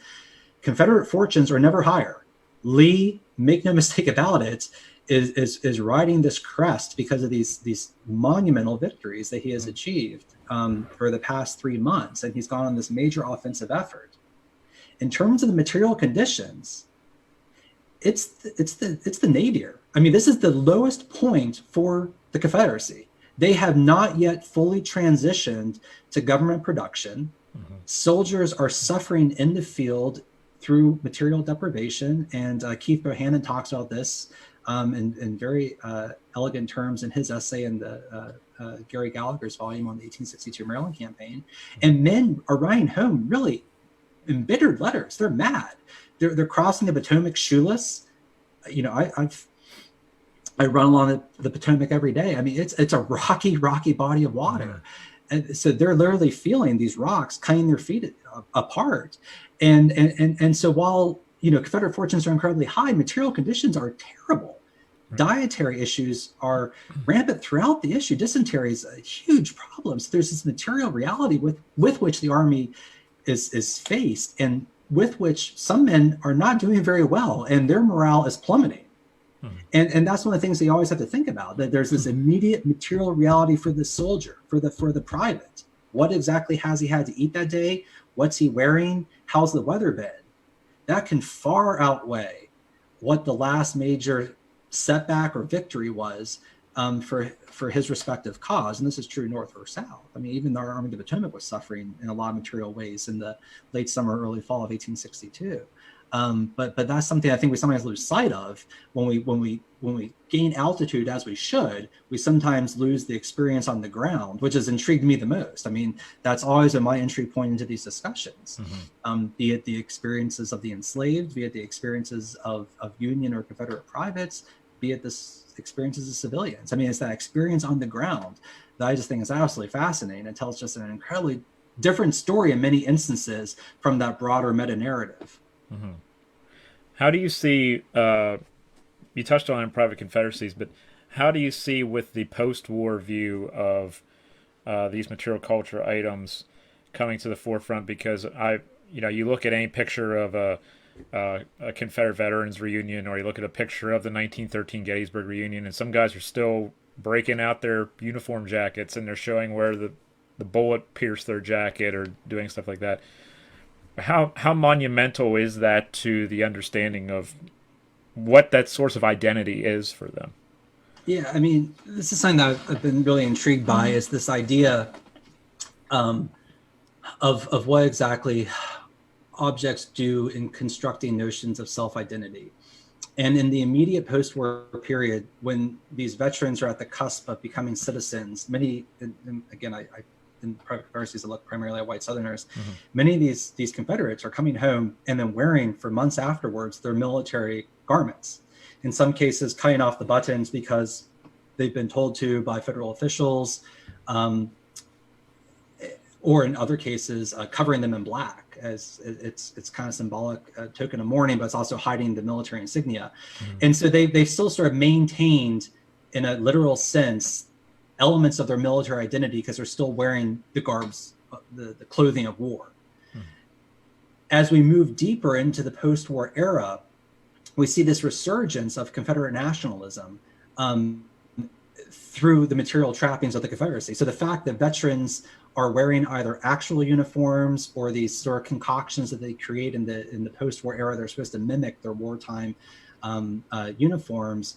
Confederate fortunes are never higher. Lee, make no mistake about it, is riding this crest because of these monumental victories that he has achieved for the past 3 months, and he's gone on this major offensive effort. In terms of the material conditions, it's the nadir. I mean, this is the lowest point for the Confederacy. They have not yet fully transitioned to government production. Mm-hmm. Soldiers are suffering in the field through material deprivation, and Keith Bohannon talks about this in very elegant terms in his essay in the Gary Gallagher's volume on the 1862 Maryland campaign. And men are writing home really embittered letters. They're mad. They're crossing the Potomac shoeless. You know, I run along the Potomac every day. I mean, it's a rocky body of water. And so they're literally feeling these rocks cutting their feet apart. And so while, you know, Confederate fortunes are incredibly high, material conditions are terrible. Right. Dietary issues are rampant throughout the issue. Dysentery is a huge problem. So there's this material reality with which the Army is faced, and with which some men are not doing very well, and their morale is plummeting. And that's one of the things they always have to think about, that there's this immediate material reality for the soldier, for the private. What exactly has he had to eat that day? What's he wearing? How's the weather been? That can far outweigh what the last major setback or victory was for his respective cause. And this is true North or South. I mean, even our Army of the Potomac was suffering in a lot of material ways in the late summer, early fall of 1862. But that's something I think we sometimes lose sight of when we gain altitude, as we should. We sometimes lose the experience on the ground, which has intrigued me the most. I mean, that's always been my entry point into these discussions. Mm-hmm. Be it the experiences of the enslaved, be it the experiences of Union or Confederate privates, be it the experiences of civilians. I mean, it's that experience on the ground that I just think is absolutely fascinating. It tells just an incredibly different story in many instances from that broader meta narrative. Mm-hmm. How do you see, you touched on private confederacies, but how do you see with the post-war view of these material culture items coming to the forefront? Because you look at any picture of a Confederate veterans reunion, or you look at a picture of the 1913 Gettysburg reunion, and some guys are still breaking out their uniform jackets and they're showing where the bullet pierced their jacket or doing stuff like that. How monumental is that to the understanding of what that source of identity is for them? Yeah, I mean, this is something that I've been really intrigued by, is this idea of what exactly objects do in constructing notions of self-identity. And in the immediate post-war period, when these veterans are at the cusp of becoming citizens, many, and again, in private confederacies that look primarily at white Southerners, mm-hmm. many of these Confederates are coming home and then wearing for months afterwards their military garments. In some cases, cutting off the buttons because they've been told to by federal officials, or in other cases, covering them in black, as it's kind of symbolic token of mourning, but it's also hiding the military insignia. Mm-hmm. And so they've still sort of maintained, in a literal sense, elements of their military identity because they're still wearing the garbs, the clothing of war. Mm-hmm. As we move deeper into the post-war era, we see this resurgence of Confederate nationalism through the material trappings of the Confederacy. So the fact that veterans are wearing either actual uniforms or these sort of concoctions that they create in the post-war era, they're supposed to mimic their wartime uniforms.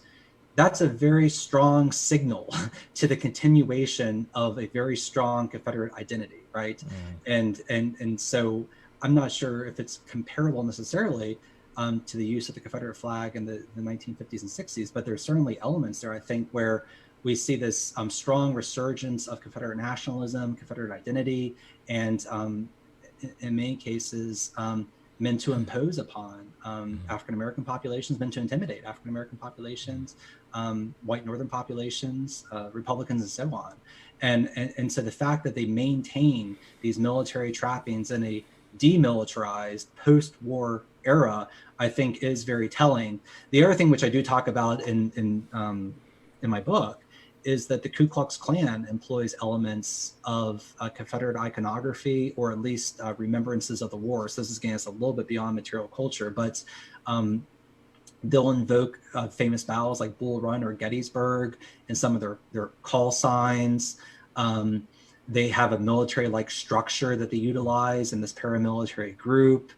That's a very strong signal to the continuation of a very strong Confederate identity, right? Mm. And so I'm not sure if it's comparable necessarily to the use of the Confederate flag in the 1950s and 60s, but there's certainly elements there, I think, where we see this strong resurgence of Confederate nationalism, Confederate identity, and in many cases, meant to impose upon African-American populations, meant to intimidate African-American populations, white Northern populations, Republicans, and so on. And so the fact that they maintain these military trappings in a demilitarized post-war era, I think is very telling. The other thing which I do talk about in my book is that the Ku Klux Klan employs elements of Confederate iconography, or at least remembrances of the war. So this is getting us a little bit beyond material culture, but They'll invoke famous battles like Bull Run or Gettysburg and some of their call signs. They have a military-like structure that they utilize in this paramilitary group.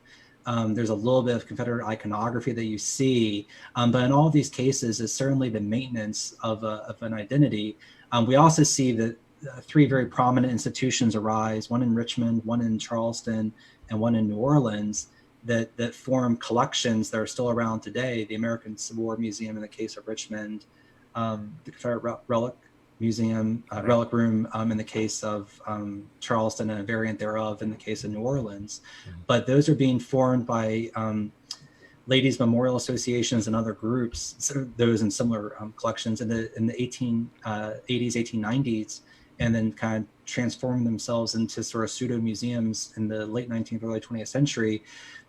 There's a little bit of Confederate iconography that you see, but in all of these cases, it's certainly the maintenance of an identity. We also see that three very prominent institutions arise, one in Richmond, one in Charleston, and one in New Orleans, that form collections that are still around today. The American Civil War Museum in the case of Richmond, the Confederate Relic Museum, Relic Room in the case of Charleston, and a variant thereof in the case of New Orleans. But those are being formed by ladies' memorial associations and other groups, so those in similar collections in the 1880s, 1890s, and then kind of transform themselves into sort of pseudo museums in the late 19th, early 20th century.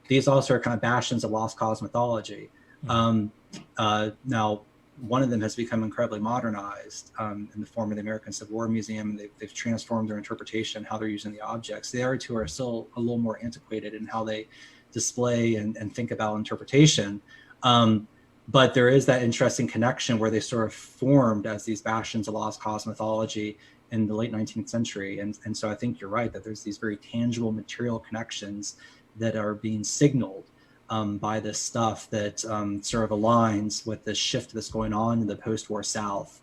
These also are kind of bastions of lost cause mythology. Now, one of them has become incredibly modernized in the form of the American Civil War Museum. They've transformed their interpretation, how they're using the objects. The other two are still a little more antiquated in how they display and think about interpretation. But there is that interesting connection where they sort of formed as these bastions of lost cause mythology in the late 19th century. And so I think you're right that there's these very tangible material connections that are being signaled by this stuff that sort of aligns with the shift that's going on in the post-war South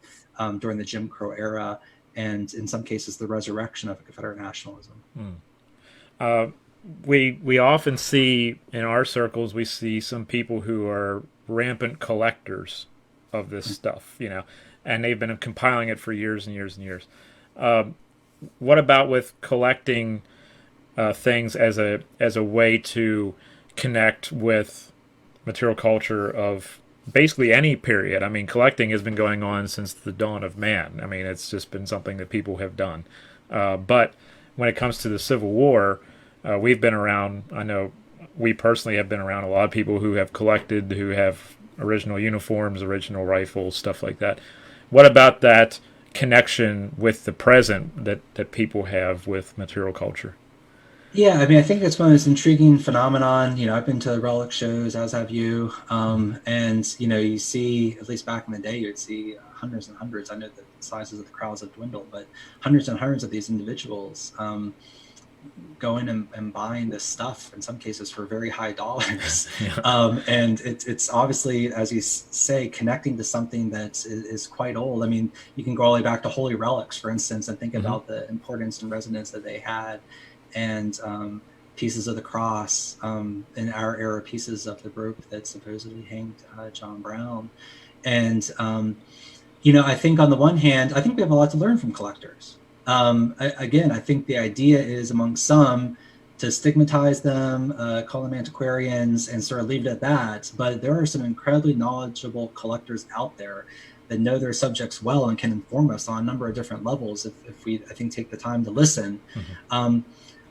during the Jim Crow era, and in some cases the resurrection of Confederate nationalism. We often see in our circles, we see some people who are rampant collectors of this stuff, and they've been compiling it for years and years and years. What about with collecting things as a way to connect with material culture of basically any period? I mean, collecting has been going on since the dawn of man. I mean, it's just been something that people have done. But when it comes to the Civil War, we've been around. I know we personally have been around a lot of people who have collected, who have original uniforms, original rifles, stuff like that. What about that connection with the present that people have with material culture? Yeah, I mean, I think it's one of those intriguing phenomenon. I've been to relic shows, as have you, and you see, at least back in the day, you'd see hundreds and hundreds. I know the sizes of the crowds have dwindled, but hundreds and hundreds of these individuals going and buying this stuff, in some cases for very high dollars. And it's obviously, as you say, connecting to something that is quite old. I mean, you can go all the way back to holy relics, for instance, and think about the importance and resonance that they had. And pieces of the cross, in our era, pieces of the rope that supposedly hanged John Brown. And, I think on the one hand, I think we have a lot to learn from collectors. I think the idea is among some to stigmatize them, call them antiquarians, and sort of leave it at that. But there are some incredibly knowledgeable collectors out there that know their subjects well and can inform us on a number of different levels if we, I think, take the time to listen.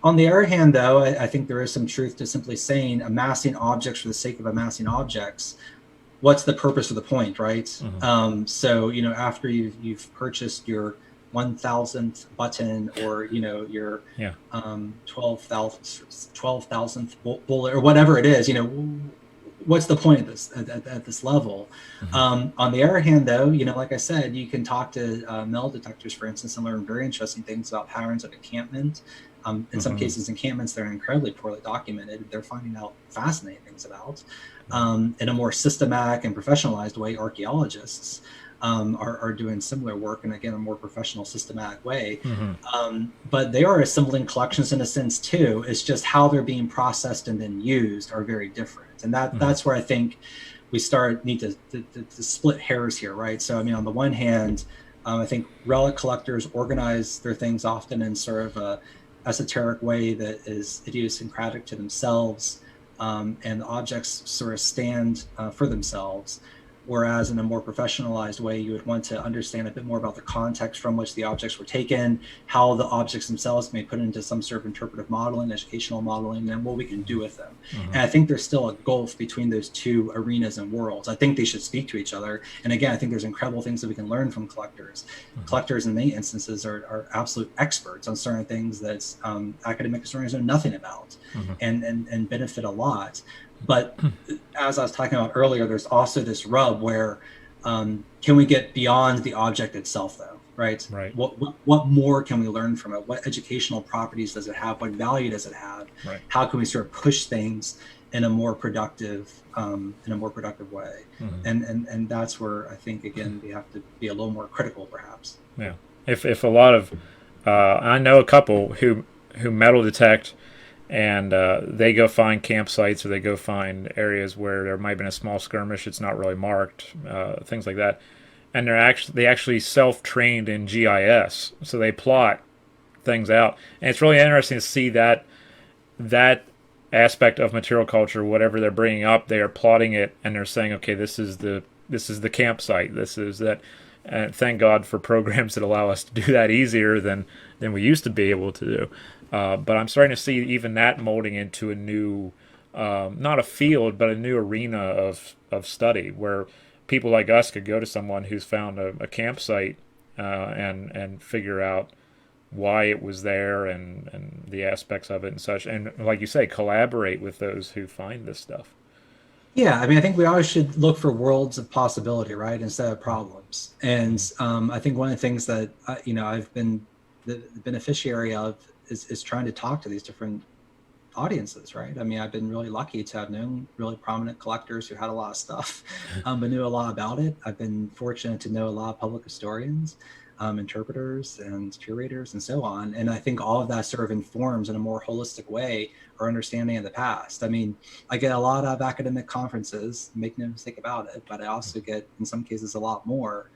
On the other hand, though, I think there is some truth to simply saying amassing objects for the sake of amassing objects. What's the purpose of the point, right? So, after you've purchased your 1,000th button, or your 12,000th bullet, or whatever it is, what's the point of this at this level? On the other hand, though, like I said, you can talk to metal detectors, for instance, and learn very interesting things about patterns of encampment. In some cases, encampments that are incredibly poorly documented, they're finding out fascinating things about. In a more systematic and professionalized way, archaeologists are doing similar work, and again, a more professional, systematic way. But they are assembling collections in a sense too. It's just how they're being processed and then used are very different, and that's where I think we need to split hairs here, right? So, I mean, on the one hand, I think relic collectors organize their things often in sort of a esoteric way that is idiosyncratic to themselves, and the objects sort of stand for themselves. Whereas in a more professionalized way, you would want to understand a bit more about the context from which the objects were taken, how the objects themselves may put into some sort of interpretive modeling, educational modeling, and what we can do with them. And I think there's still a gulf between those two arenas and worlds. I think they should speak to each other. And again, I think there's incredible things that we can learn from collectors. Collectors in many instances are absolute experts on certain things that academic historians know nothing about, and benefit a lot. But as I was talking about earlier, there's also this rub where can we get beyond the object itself, though, right? Right. What more can we learn from it? What educational properties does it have? What value does it have? Right. How can we sort of push things in a more productive way? Mm-hmm. And that's where I think, again, we have to be a little more critical, perhaps. Yeah. If a lot of I know a couple who metal detect, and they go find campsites, or they go find areas where there might have been a small skirmish. It's not really marked, things like that, and they actually self trained in GIS, so they plot things out, and it's really interesting to see that aspect of material culture. Whatever they're bringing up, they are plotting it, and they're saying, okay, this is the campsite, this is that. And thank God for programs that allow us to do that easier than we used to be able to do. But I'm starting to see even that molding into a new, not a field, but a new arena of study where people like us could go to someone who's found a campsite, and figure out why it was there, and the aspects of it and such. And like you say, collaborate with those who find this stuff. Yeah, I mean, I think we always should look for worlds of possibility, right, instead of problems. And I think one of the things that I've been the beneficiary of is trying to talk to these different audiences, right? I mean, I've been really lucky to have known really prominent collectors who had a lot of stuff, but knew a lot about it. I've been fortunate to know a lot of public historians, interpreters and curators and so on. And I think all of that sort of informs in a more holistic way our understanding of the past. I mean, I get a lot of academic conferences, make no mistake about it, but I also get, in some cases, a lot more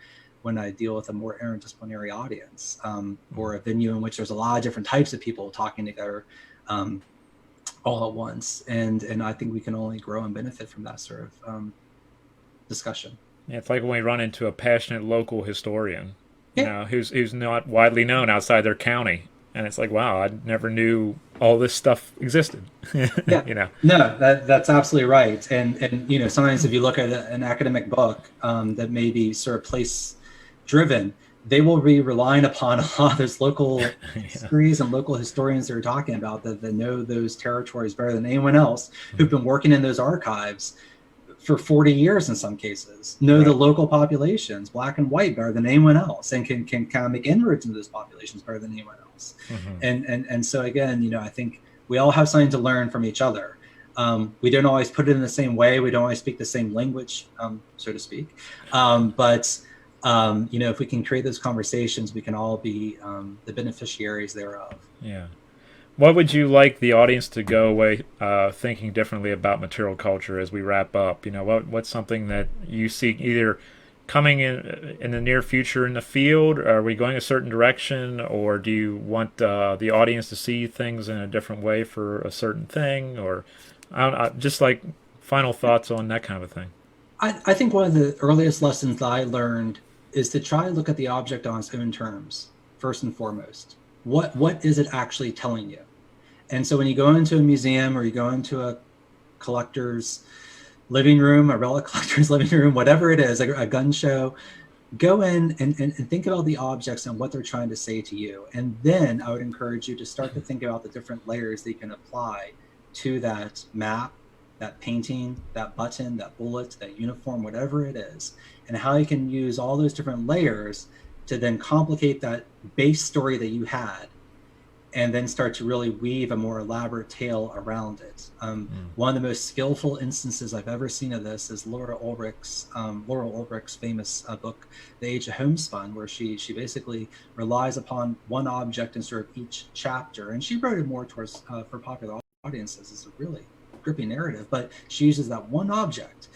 when I deal with a more interdisciplinary audience, or a venue in which there's a lot of different types of people talking together, all at once. And I think we can only grow and benefit from that sort of discussion. Yeah, it's like when we run into a passionate local historian, Yeah. who's not widely known outside their county, and it's like, wow, I never knew all this stuff existed. Yeah, you know. no, that's absolutely right. And sometimes if you look at an academic book that may be sort of place driven, they will be relying upon a lot of those local Yeah. histories and local historians they're talking about that know those territories better than anyone else, who've been working in those archives for 40 years in some cases, know the Right. local populations, black and white, better than anyone else, and can kind of make inroads into those populations better than anyone else. Mm-hmm. And so again, I think we all have something to learn from each other. We don't always put it in the same way. We don't always speak the same language, so to speak. But if we can create those conversations, we can all be the beneficiaries thereof. Yeah. What would you like the audience to go away thinking differently about material culture as we wrap up? What's something that you see either coming in the near future in the field? Are we going a certain direction, or do you want the audience to see things in a different way for a certain thing? Or just like final thoughts on that kind of a thing. I think one of the earliest lessons that I learned is to try to look at the object on its own terms, first and foremost. What is it actually telling you? And so when you go into a museum or you go into a collector's living room, a relic collector's living room, whatever it is, a gun show, go in and think about the objects and what they're trying to say to you. And then I would encourage you to start to think about the different layers that you can apply to that map, that painting, that button, that bullet, that uniform, whatever it is, and how you can use all those different layers to then complicate that base story that you had, and then start to really weave a more elaborate tale around it. One of the most skillful instances I've ever seen of this is Laura Ulrich's famous book, The Age of Homespun, where she basically relies upon one object in sort of each chapter. And she wrote it more towards for popular audiences. It's a really gripping narrative, but she uses that one object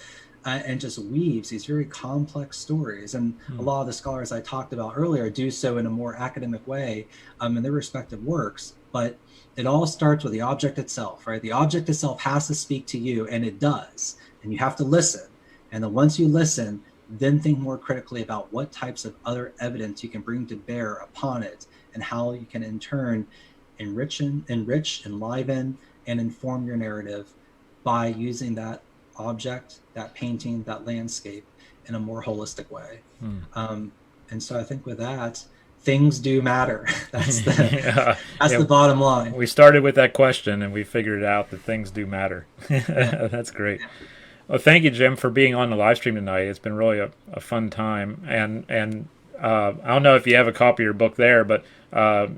and just weaves these very complex stories. And a lot of the scholars I talked about earlier do so in a more academic way in their respective works. But it all starts with the object itself, right? The object itself has to speak to you, and it does. And you have to listen. And then once you listen, then think more critically about what types of other evidence you can bring to bear upon it, and how you can in turn enrich, enliven, and inform your narrative by using that object, that painting, that landscape in a more holistic way. And so I think with that, things do matter. That's the Yeah, that's yeah. the bottom line. We started with that question, and we figured out that things do matter. Yeah. That's great. Well, thank you, Jim, for being on the live stream tonight. It's been really a fun time, and I don't know if you have a copy of your book there, but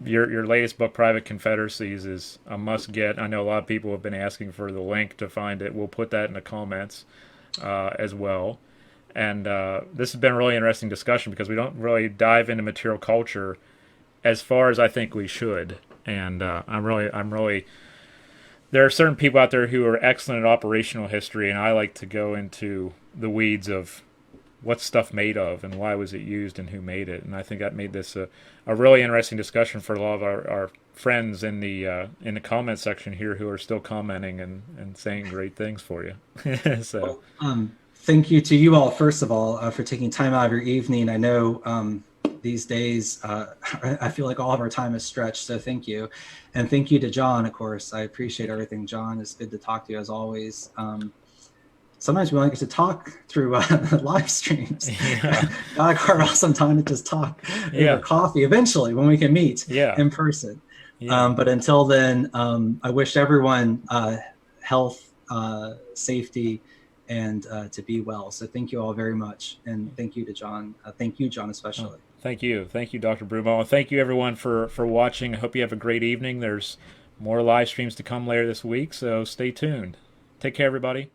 your latest book, Private Confederacies, is a must get. I know a lot of people have been asking for the link to find it. We'll put that in the comments as well. And this has been a really interesting discussion because we don't really dive into material culture as far as I think we should. And I'm really there are certain people out there who are excellent at operational history, and I like to go into the weeds of what's stuff made of and why was it used and who made it. And I think that made this a really interesting discussion for a lot of our friends in the comment section here who are still commenting and saying great things for you. So Well, thank you to you all, first of all, for taking time out of your evening. I know these days, I feel like all of our time is stretched, so thank you. And thank you to John, of course. I appreciate everything, John. It's good to talk to you as always. Sometimes we only get to talk through live streams. yeah, Gotta carve out some time to just talk over yeah, coffee eventually when we can meet yeah, in person. yeah. But until then, I wish everyone health, safety, and to be well. So thank you all very much. And thank you to John. Thank you, John, Oh, especially. thank you, Dr. Broomall, and thank you everyone for watching. I hope you have a great evening. There's more live streams to come later this week, so stay tuned. Take care, everybody.